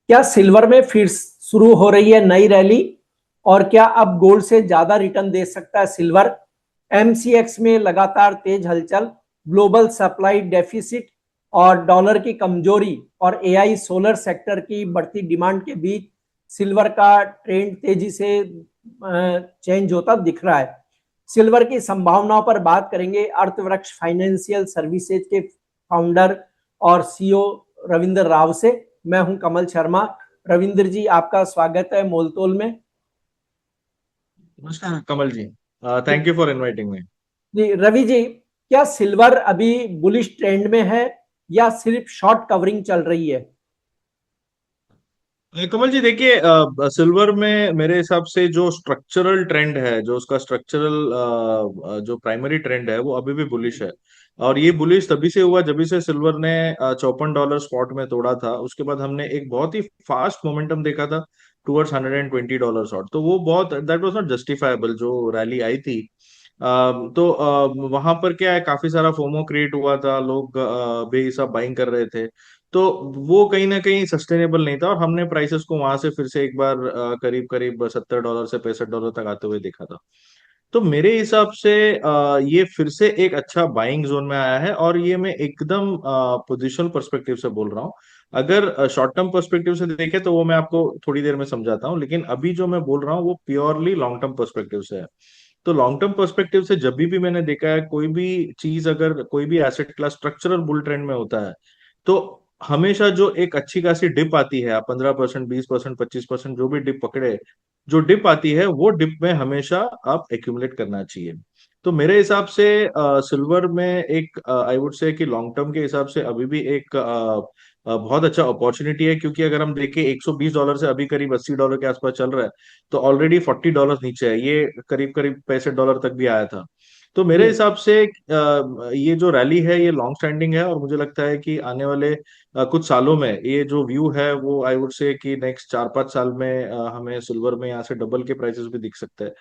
क्या सिल्वर में फिर शुरू हो रही है नई रैली? और क्या अब गोल्ड से ज्यादा रिटर्न दे सकता है सिल्वर? एमसीएक्स में लगातार तेज हलचल, ग्लोबल सप्लाई डेफिसिट और डॉलर की कमजोरी और एआई सोलर सेक्टर की बढ़ती डिमांड के बीच सिल्वर का ट्रेंड तेजी से चेंज होता दिख रहा है। सिल्वर की संभावनाओं पर बात करेंगे अर्थवृक्ष फाइनेंशियल सर्विसेज के फाउंडर और सीईओ रविंद्र राव से। मैं हूं कमल शर्मा। रविंद्र जी, आपका स्वागत है मोलतोल में। नमस्कार Kamal ji. Thank you for inviting me. जी रवि जी, क्या सिल्वर अभी बुलिश ट्रेंड में है या सिर्फ शॉर्ट कवरिंग चल रही है? कमल जी देखिए, सिल्वर में मेरे हिसाब से जो स्ट्रक्चरल ट्रेंड है, जो उसका स्ट्रक्चरल जो प्राइमरी ट्रेंड है वो अभी भी बुलिश है। और ये बुलिश तभी से हुआ जब से सिल्वर ने $54 स्पॉट में तोड़ा था। उसके बाद हमने एक बहुत ही फास्ट मोमेंटम देखा था टुवर्ड्स $120 शॉट। तो वो बहुत दैट वाज नॉट जस्टिफाइबल जो रैली आई थी। तो वहां पर क्या है, काफी सारा फोमो क्रिएट हुआ था, लोग बेहिसाब बाइंग कर रहे थे। तो वो कहीं ना कहीं सस्टेनेबल नहीं था और हमने प्राइसेस को वहां से फिर से एक बार करीब करीब $70 से $65 तक आते हुए देखा था। तो मेरे हिसाब से ये फिर से एक अच्छा बाइंग जोन में आया है। और ये मैं एकदम पोजिशनल पर्सपेक्टिव से बोल रहा हूँ। अगर शॉर्ट टर्म पर्सपेक्टिव से देखें तो वो मैं आपको थोड़ी देर में समझाता हूँ, लेकिन अभी जो मैं बोल रहा हूँ वो प्योरली लॉन्ग टर्म पर्सपेक्टिव से है। तो लॉन्ग टर्म पर्सपेक्टिव से जब भी मैंने देखा है कोई भी चीज, अगर कोई भी asset class structural bull trend में होता है, तो हमेशा जो एक अच्छी खासी डिप आती है, आप 15%, 20%, 25% जो भी डिप पकड़े, जो डिप आती है वो डिप में हमेशा आप एक्यूमुलेट करना चाहिए। तो मेरे हिसाब से सिल्वर में एक आई वुड से कि लॉन्ग टर्म के हिसाब से अभी भी एक बहुत अच्छा अपॉर्चुनिटी है। क्योंकि अगर हम देखें $120 से अभी करीब $80 के आसपास चल रहा है, तो ऑलरेडी $40 नीचे है, ये करीब करीब $65 तक भी आया था। तो मेरे जी हिसाब से ये जो रैली है ये लॉन्ग स्टैंडिंग है और मुझे लगता है कि आने वाले कुछ सालों में ये जो व्यू है वो आई वुड से कि नेक्स्ट 4-5 साल में हमें सिल्वर में यहाँ से डबल के प्राइसेस भी दिख सकते हैं।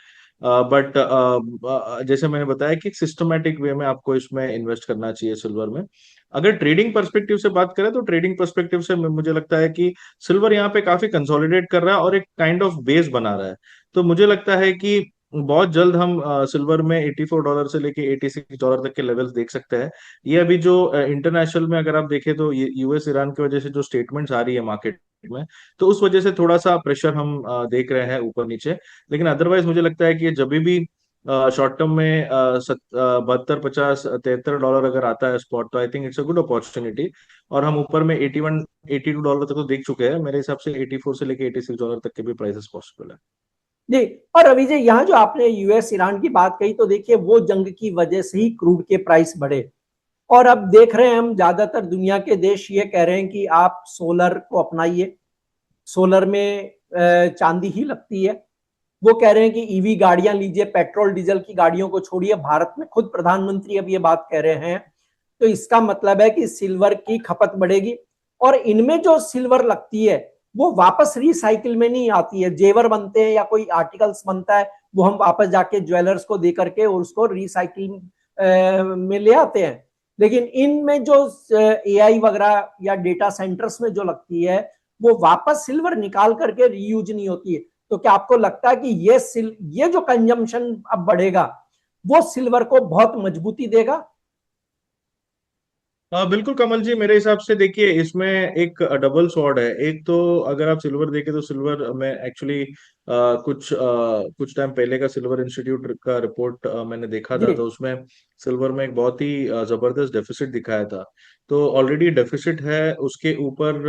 बट जैसे मैंने बताया कि सिस्टमेटिक वे में आपको इसमें इन्वेस्ट करना चाहिए सिल्वर में। अगर ट्रेडिंग पर्सपेक्टिव से बात करें तो ट्रेडिंग पर्सपेक्टिव से मुझे लगता है कि सिल्वर यहाँ पे काफी कंसोलिडेट कर रहा है और एक काइंड ऑफ बेस बना रहा है। तो मुझे लगता है कि बहुत जल्द हम सिल्वर में $84 से लेके $86 तक के लेवल्स देख सकते हैं। ये अभी जो इंटरनेशनल में अगर आप देखें तो यूएस ईरान की वजह से जो स्टेटमेंट्स आ रही है मार्केट में, तो उस वजह से थोड़ा सा प्रेशर हम देख रहे हैं ऊपर नीचे। लेकिन अदरवाइज मुझे लगता है कि ये जब भी शॉर्ट टर्म में 72, 50, 73 डॉलर अगर आता है स्पॉट, तो I think it's a good opportunity. और हम ऊपर में 81, $82 तक तो देख चुके हैं। मेरे हिसाब से 84 से लेके $86 तक के भी प्राइसेस पॉसिबल है। जी। और रवि जी, यहाँ जो आपने यूएस ईरान की बात कही, तो देखिए वो जंग की वजह से ही क्रूड के प्राइस बढ़े। और अब देख रहे हैं हम, ज्यादातर दुनिया के देश ये कह रहे हैं कि आप सोलर को अपनाइए। सोलर में चांदी ही लगती है। वो कह रहे हैं कि ईवी गाड़ियां लीजिए, पेट्रोल डीजल की गाड़ियों को छोड़िए। भारत में खुद प्रधानमंत्री अब ये बात कह रहे हैं। तो इसका मतलब है कि सिल्वर की खपत बढ़ेगी। और इनमें जो सिल्वर लगती है वो वापस रिसाइकिल में नहीं आती है। जेवर बनते हैं या कोई आर्टिकल्स बनता है, वो हम वापस जाके ज्वेलर्स को दे करके और उसको रिसाइकिल में ले आते हैं। लेकिन इनमें जो एआई वगैरह या डेटा सेंटर्स में जो लगती है, वो वापस सिल्वर निकाल करके रीयूज नहीं होती है। तो क्या आपको लगता है कि ये जो कंजम्पशन अब बढ़ेगा, वो सिल्वर को बहुत मजबूती देगा? हाँ बिल्कुल कमल जी, मेरे हिसाब से देखिए इसमें एक डबल स्वॉर्ड है। एक तो अगर आप सिल्वर देखें तो सिल्वर में एक्चुअली कुछ टाइम पहले का सिल्वर इंस्टीट्यूट का रिपोर्ट मैंने देखा था। जी तो उसमें सिल्वर में एक बहुत ही जबरदस्त डेफिसिट दिखाया था। तो ऑलरेडी डेफिसिट है, उसके ऊपर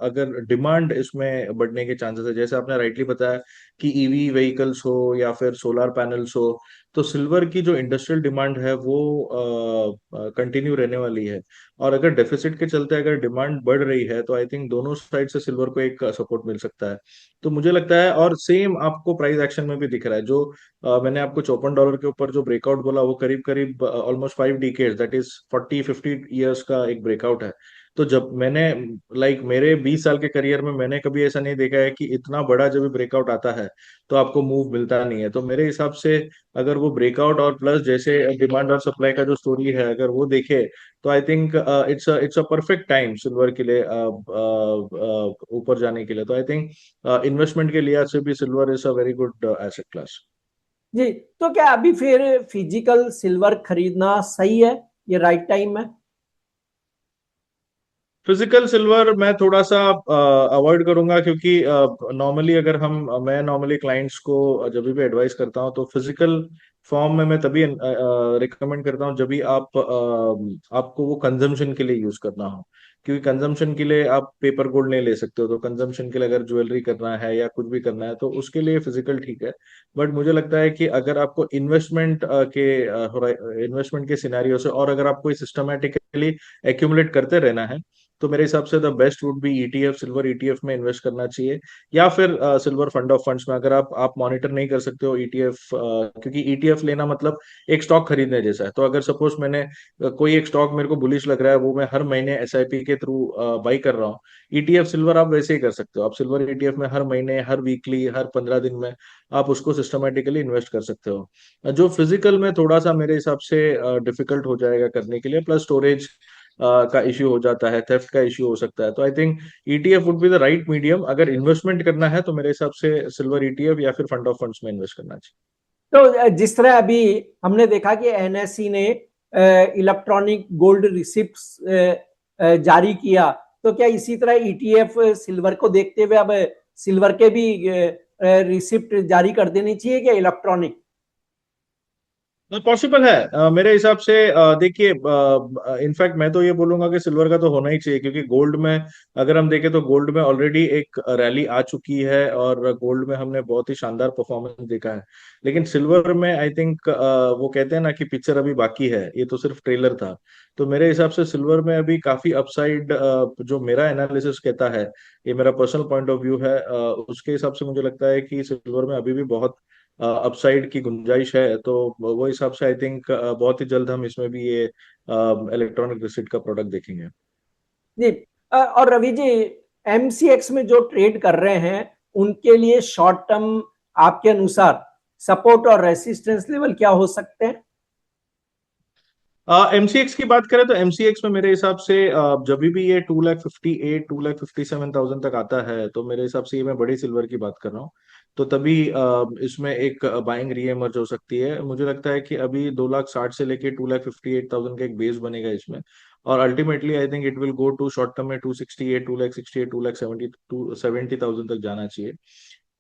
अगर डिमांड इसमें बढ़ने के चांसेस है, जैसे आपने राइटली बताया कि ईवी व्हीकल्स हो या फिर सोलर पैनल्स हो, तो सिल्वर की जो इंडस्ट्रियल डिमांड है वो कंटिन्यू रहने वाली है। और अगर डेफिसिट के चलते अगर डिमांड बढ़ रही है तो आई थिंक दोनों साइड से सिल्वर को एक सपोर्ट मिल सकता है। तो मुझे लगता है, और सेम आपको प्राइस एक्शन में भी दिख रहा है। जो मैंने आपको $54 के ऊपर जो ब्रेकआउट बोला, वो करीब करीब almost 5 decade, that is 40-50 years का एक ब्रेकआउट है। तो जब मैंने मेरे 20 साल के करियर में मैंने कभी ऐसा नहीं देखा है कि इतना बड़ा जब ब्रेकआउट आता है तो आपको मूव मिलता नहीं है। तो मेरे हिसाब से अगर वो ब्रेकआउट और प्लस जैसे डिमांड और सप्लाई का जो स्टोरी है अगर वो देखे, तो I think it's a perfect time silver के लिए ऊपर जाने के लिए। तो आई थिंक इन्वेस्टमेंट के लिहाज से भी silver is a very good asset class. जी, तो क्या अभी फिर फिजिकल सिल्वर खरीदना सही है, ये राइट टाइम है? फिजिकल सिल्वर मैं थोड़ा सा अवॉइड करूंगा, क्योंकि नॉर्मली अगर हम मैं नॉर्मली क्लाइंट्स को जब भी एडवाइस करता हूं तो फिजिकल फॉर्म में मैं तभी रिकमेंड करता हूं जब भी आपको वो कंजम्पशन के लिए यूज करना हो। क्योंकि कंजम्पशन के लिए आप पेपर गोल्ड नहीं ले सकते हो, तो कंजम्पशन के लिए अगर ज्वेलरी करना है या कुछ भी करना है तो उसके लिए फिजिकल ठीक है। बट मुझे लगता है कि अगर आपको इन्वेस्टमेंट के सिनेरियो से और अगर आपको सिस्टमेटिकली एक्यूमुलेट करते रहना है, तो मेरे हिसाब से the best would be ETF, silver ETF में इन्वेस्ट करना चाहिए। या फिर सिल्वर फंड ऑफ फंड्स में, अगर आप मॉनिटर नहीं कर सकते हो ईटीएफ, क्योंकि ईटीएफ लेना मतलब एक स्टॉक खरीदने जैसा है। तो अगर सपोज मैंने कोई एक स्टॉक मेरे को बुलिश लग रहा है, वो मैं हर महीने एसआईपी के थ्रू बाई कर रहा हूँ। ईटीएफ सिल्वर आप वैसे ही कर सकते हो, आप सिल्वर ईटीएफ में हर महीने, हर वीकली, हर 15 दिन में आप उसको सिस्टमेटिकली इन्वेस्ट कर सकते हो। जो फिजिकल में थोड़ा सा मेरे हिसाब से डिफिकल्ट हो जाएगा करने के लिए, प्लस स्टोरेज का इश्यू हो जाता है, थेफ्ट का इश्यू हो सकता है। तो I think ETF would be the right medium. अगर इन्वेस्टमेंट करना है तो मेरे हिसाब से सिल्वर ईटीएफ या फिर फंड ऑफ फंड्स में इन्वेस्ट करना चाहिए। तो जिस तरह अभी हमने देखा कि एनएसई ने इलेक्ट्रॉनिक गोल्ड रिसिप्ट्स जारी किया, तो क्या इसी तरह ईटीएफ सिल्वर को देखते हुए अब सिल्वर के भी रिसिप्ट जारी कर देनी चाहिए क्या, इलेक्ट्रॉनिक? पॉसिबल है मेरे हिसाब से। देखिए, इनफैक्ट मैं तो ये बोलूंगा कि सिल्वर का तो होना ही चाहिए, क्योंकि गोल्ड में अगर हम देखें तो गोल्ड में ऑलरेडी एक रैली आ चुकी है और गोल्ड में हमने बहुत ही शानदार परफॉर्मेंस देखा है। लेकिन सिल्वर में आई थिंक वो कहते हैं ना कि पिक्चर अभी बाकी है, ये तो सिर्फ ट्रेलर था। तो मेरे हिसाब से सिल्वर में अभी काफी अपसाइड, जो मेरा एनालिसिस कहता है, ये मेरा पर्सनल पॉइंट ऑफ व्यू है, उसके हिसाब से मुझे लगता है कि सिल्वर में अभी भी बहुत अपसाइड की गुंजाइश है। तो वो हिसाब से आई थिंक बहुत ही जल्द हम इसमें भी ये इलेक्ट्रॉनिक रिसिप्ट का प्रोडक्ट देखेंगे। जी, और रवि जी, एमसीएक्स में जो ट्रेड कर रहे हैं उनके लिए शॉर्ट टर्म आपके अनुसार सपोर्ट और रेसिस्टेंस लेवल क्या हो सकते हैं? एमसीएक्स की बात करें तो एमसीएक्स में मेरे हिसाब से जब भी ये 2,58 2,57,000 तक आता है, तो मेरे हिसाब से ये मैं बड़ी सिल्वर की बात कर रहा हूँ, तो तभी इसमें एक बाइंग री एमर्ज हो सकती है। मुझे लगता है कि अभी 2,60,000 से लेके 2,58,000 का एक बेस बनेगा इसमें। और ultimately I think it will go to short term में 268, 2,68, 2,70,000 तक जाना चाहिए।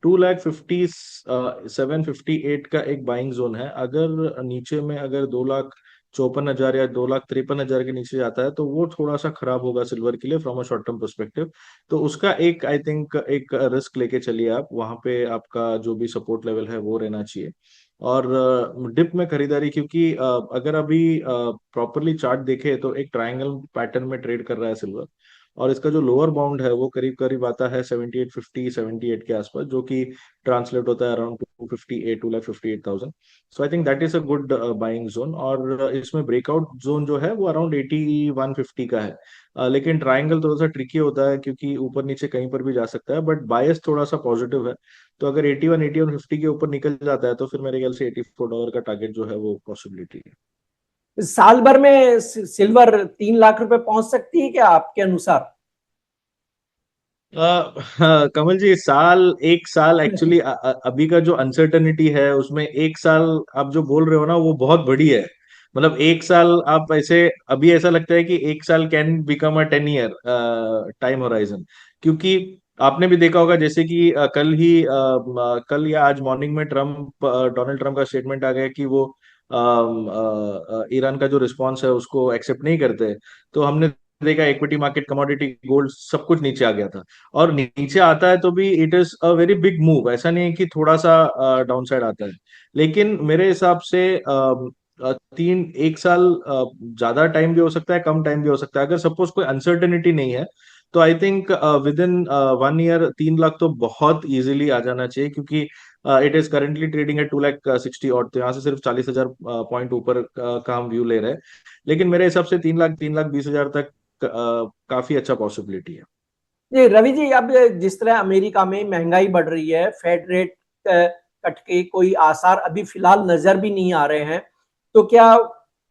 2,57,58 का एक बाइंग जोन है। अगर नीचे में अगर 2,54,000 या 2,53,000 के नीचे जाता है तो वो थोड़ा सा खराब होगा सिल्वर के लिए from a short term perspective. तो उसका एक आई थिंक एक रिस्क लेके चलिए आप, वहां पे आपका जो भी सपोर्ट लेवल है वो रहना चाहिए। और डिप में खरीदारी, क्योंकि अगर अभी प्रॉपरली चार्ट देखे तो एक ट्रायंगल पैटर्न में ट्रेड कर रहा है सिल्वर, और इसका जो लोअर बाउंड है वो करीब करीब आता है 7850 78 के आसपास, जो कि ट्रांसलेट होता है around 258 2,58,000। So I think that is a good buying zone. और इसमें ब्रेकआउट जोन जो है वो अराउंड 8150 का है। लेकिन ट्राइंगल थोड़ा सा ट्रिकी होता है, क्योंकि ऊपर नीचे कहीं पर भी जा सकता है, बट बायस थोड़ा सा पॉजिटिव है। तो अगर 81 के ऊपर निकल जाता है तो फिर मेरे ख्याल से $84 का टारगेट जो है वो पॉसिबिलिटी है। साल भर में सिल्वर 3 लाख रुपए पहुंच सकती है क्या आपके अनुसार? हाँ, कमल जी, एक साल एक्चुअली अभी का जो अनसर्टनिटी है उसमें एक साल आप जो बोल रहे हो ना वो बहुत बड़ी है। मतलब एक साल आप ऐसे, अभी ऐसा लगता है कि एक साल can become a 10 year time horizon. क्योंकि आपने भी देखा होगा जैसे कि कल या आज मॉर्निंग में डोनाल्ड ट्रम्प का स्टेटमेंट आ गया कि वो ईरान का जो रिस्पॉन्स है उसको एक्सेप्ट नहीं करते। तो हमने देखा इक्विटी मार्केट, कमोडिटी, गोल्ड, सब कुछ नीचे आ गया था। और नीचे आता है तो भी it is a very big move, ऐसा नहीं है कि थोड़ा सा डाउन साइड आता है। लेकिन मेरे हिसाब से एक साल ज्यादा टाइम भी हो सकता है, कम टाइम भी हो सकता है। अगर सपोज कोई अनसर्टेनिटी नहीं है तो I think with in 1 year 3 lakh तो बहुत इजीली आ जाना चाहिए, क्योंकि it is currently trading at 2,60 और, तो यहाँ से सिर्फ 40,000 पॉइंट ऊपर का हम व्यू ले रहे हैं। लेकिन मेरे हिसाब से 3 लाख 3,20,000 तक काफी अच्छा पॉसिबिलिटी है। जी रवि जी, अब जिस तरह अमेरिका में महंगाई बढ़ रही है, फेड रेट कट के कोई आसार अभी फिलहाल नजर भी नहीं आ रहे हैं, तो क्या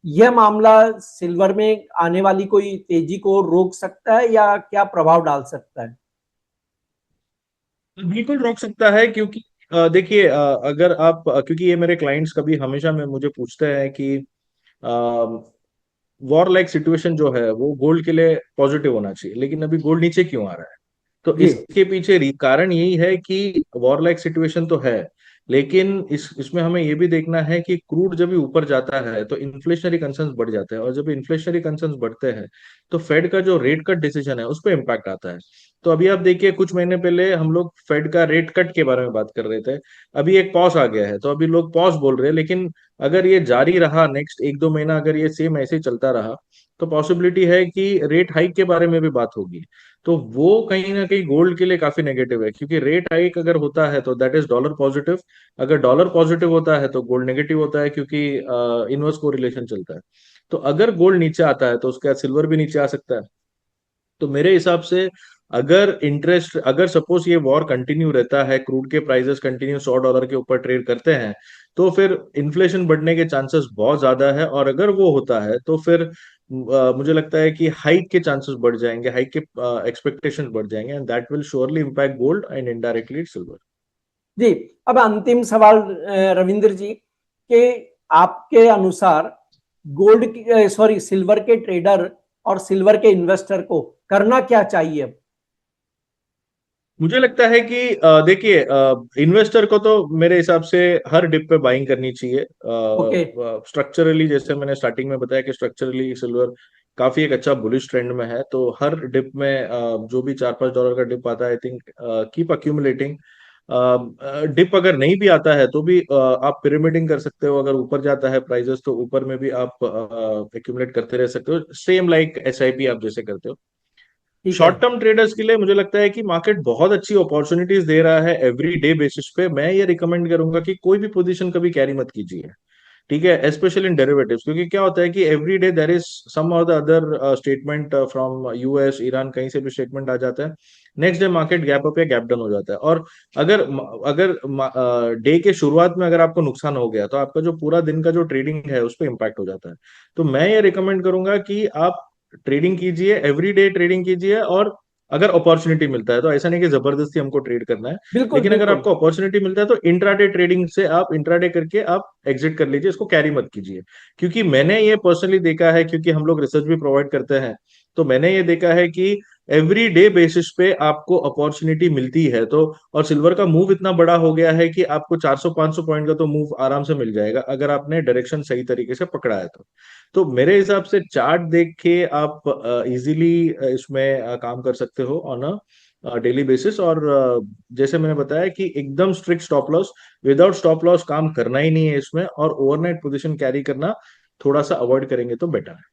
यह मामला सिल्वर में आने वाली कोई तेजी को रोक सकता है या क्या प्रभाव डाल सकता है? बिल्कुल रोक सकता है, क्योंकि देखिए, अगर आप क्योंकि ये मेरे क्लाइंट्स कभी हमेशा में मुझे पूछते हैं कि वॉर लाइक सिचुएशन जो है वो गोल्ड के लिए पॉजिटिव होना चाहिए, लेकिन अभी गोल्ड नीचे क्यों आ रहा है। तो जी इसके पीछे कारण यही है कि वॉर लाइक सिचुएशन तो है, लेकिन इसमें हमें ये भी देखना है कि क्रूड जब भी ऊपर जाता है तो इन्फ्लेशनरी कंसर्न्स बढ़ जाते हैं, और जब इन्फ्लेशनरी कंसर्न्स बढ़ते हैं तो फेड का जो रेट कट डिसीजन है उस पर इम्पैक्ट आता है। तो अभी आप देखिए, कुछ महीने पहले हम लोग फेड का रेट कट के बारे में बात कर रहे थे, अभी एक पॉज आ गया है तो अभी लोग पॉज बोल रहे हैं, लेकिन अगर ये जारी रहा नेक्स्ट 1-2 महीना, अगर ये सेम ऐसे ही चलता रहा तो पॉसिबिलिटी है कि रेट हाइक के बारे में भी बात होगी। तो वो कहीं ना कहीं गोल्ड के लिए काफी नेगेटिव है, क्योंकि रेट हाइक अगर होता है तो दैट इज डॉलर पॉजिटिव, अगर डॉलर पॉजिटिव होता है तो गोल्ड नेगेटिव होता है, क्योंकि इनवर्स कोरिलेशन चलता है। तो अगर गोल्ड नीचे आता है तो उसके बाद सिल्वर भी नीचे आ सकता है। तो मेरे हिसाब से अगर सपोज ये वॉर कंटिन्यू रहता है, क्रूड के प्राइसेस कंटिन्यू $100 के ऊपर ट्रेड करते हैं, तो फिर इन्फ्लेशन बढ़ने के चांसेस बहुत ज्यादा है, और अगर वो होता है तो फिर मुझे लगता है कि हाइक के चांसेस बढ़ जाएंगे, हाइक के एक्सपेक्टेशंस बढ़ जाएंगे, and that will surely impact gold and indirectly silver. जी, अब अंतिम सवाल रविंद्र जी, के आपके अनुसार गोल्ड की सॉरी सिल्वर के ट्रेडर और सिल्वर के इन्वेस्टर को करना क्या चाहिए अब? मुझे लगता है कि देखिए, इन्वेस्टर को तो मेरे हिसाब से हर डिप पे बाइंग करनी चाहिए। ओके। स्ट्रक्चरली, जैसे मैंने स्टार्टिंग में बताया कि स्ट्रक्चरली सिल्वर काफी एक अच्छा बुलिश ट्रेंड में है, तो हर डिप में जो भी $4-5 का डिप आता है, I think keep accumulating. Dip अगर नहीं भी आता है तो भी आप पिरामिडिंग कर सकते हो, अगर ऊपर जाता है प्राइजेस तो ऊपर में भी आप एक्यूमुलेट करते रह सकते हो, सेम लाइक एसआईपी आप जैसे करते हो। ठीक है। शॉर्ट टर्म ट्रेडर्स के लिए मुझे लगता है कि मार्केट बहुत अच्छी अपॉर्चुनिटीज दे रहा है एवरी डे बेसिस पे। मैं ये रिकमेंड करूंगा कि कोई भी पोजीशन कभी कैरी मत कीजिए, ठीक है, स्पेशली इन डेरिवेटिव्स, क्योंकि क्या होता है कि every day there is some or the other statement from US, Iran, कहीं से भी स्टेटमेंट आ जाता है, next day market gap up या गैप डाउन हो जाता है, और अगर अगर डे के शुरुआत में अगर आपको नुकसान हो गया तो आपका जो पूरा दिन का जो ट्रेडिंग है उस पर इम्पैक्ट हो जाता है। तो मैं ये रिकमेंड करूंगा कि आप ट्रेडिंग कीजिए, एवरी डे ट्रेडिंग कीजिए, और अगर अपॉर्चुनिटी मिलता है तो ऐसा नहीं कि जबरदस्ती हमको ट्रेड करना है, बिल्कुल लेकिन अगर बिल्कुल। आपको अपॉर्चुनिटी मिलता है तो इंट्राडे ट्रेडिंग से आप इंट्राडे करके आप एग्जिट कर लीजिए, इसको कैरी मत कीजिए। क्योंकि मैंने ये पर्सनली देखा है, क्योंकि हम लोग रिसर्च भी प्रोवाइड करते हैं, तो मैंने ये देखा है कि एवरी डे बेसिस पे आपको अपॉर्चुनिटी मिलती है। तो और सिल्वर का मूव इतना बड़ा हो गया है कि आपको 400-500 पॉइंट का तो मूव आराम से मिल जाएगा, अगर आपने डायरेक्शन सही तरीके से पकड़ा है तो मेरे हिसाब से चार्ट देख के आप इजीली इसमें काम कर सकते हो ऑन अ डेली बेसिस। और जैसे मैंने बताया कि एकदम strict stop loss, without stop loss काम करना ही नहीं है इसमें, और ओवरनाइट पोजीशन कैरी करना थोड़ा सा अवॉइड करेंगे तो बेटर है।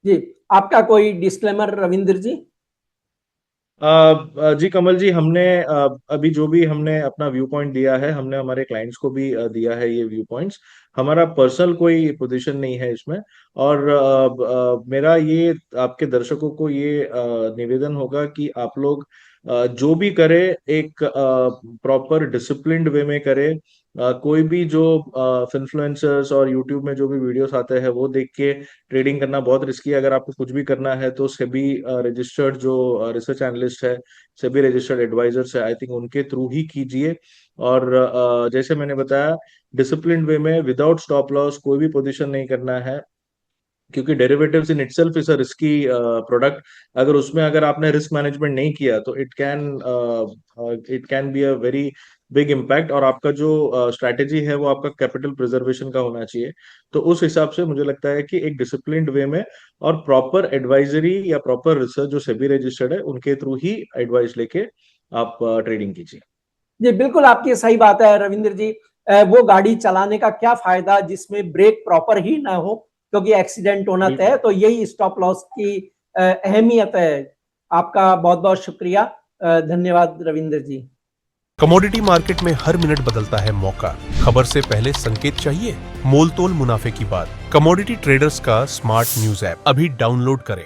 जी, आपका कोई डिस्क्लेमर रविंद्र जी? जी कमल जी, हमने अभी जो भी हमने अपना व्यू पॉइंट दिया है, हमने हमारे क्लाइंट्स को भी दिया है ये व्यू पॉइंट्स, हमारा पर्सनल कोई पोजीशन नहीं है इसमें। और मेरा ये आपके दर्शकों को ये निवेदन होगा कि आप लोग जो भी करे एक प्रॉपर डिसिप्लिन्ड वे में करे। कोई भी जो इन्फ्लुएंसर्स और यूट्यूब में जो भी वीडियोस आते हैं वो देख के ट्रेडिंग करना बहुत रिस्की है। अगर आपको कुछ भी करना है तो सेबी रजिस्टर्ड जो रिसर्च एनालिस्ट है, सेबी रजिस्टर्ड एडवाइजर्स है, आई थिंक उनके थ्रू ही कीजिए। और जैसे मैंने बताया, डिसिप्लिन वे में विदाउट स्टॉप लॉस कोई भी पोजीशन नहीं करना है, क्योंकि derivatives in itself is a risky product. अगर उसमें अगर आपने रिस्क मैनेजमेंट नहीं किया तो it can be a very big impact, और आपका जो स्ट्रैटेजी है वो आपका कैपिटल प्रिजर्वेशन का होना चाहिए। तो उस हिसाब से मुझे लगता है कि एक डिसिप्लिन्ड वे में और प्रॉपर एडवाइजरी या प्रॉपर रिसर्च जो सेबी रजिस्टर्ड है उनके थ्रू ही एडवाइस लेके आप ट्रेडिंग कीजिए। जी बिल्कुल, आपकी सही बात है रविंद्र जी। वो गाड़ी चलाने का क्या फायदा जिसमें ब्रेक प्रॉपर ही ना हो, क्योंकि एक्सीडेंट होना तय है। बिल्कुल। तो यही स्टॉप लॉस की अहमियत है। आपका बहुत बहुत शुक्रिया, धन्यवाद रविंद्र जी। कमोडिटी मार्केट में हर मिनट बदलता है मौका। खबर से पहले संकेत चाहिए, मोल तोल मुनाफे की बात। कमोडिटी ट्रेडर्स का स्मार्ट न्यूज ऐप अभी डाउनलोड करें।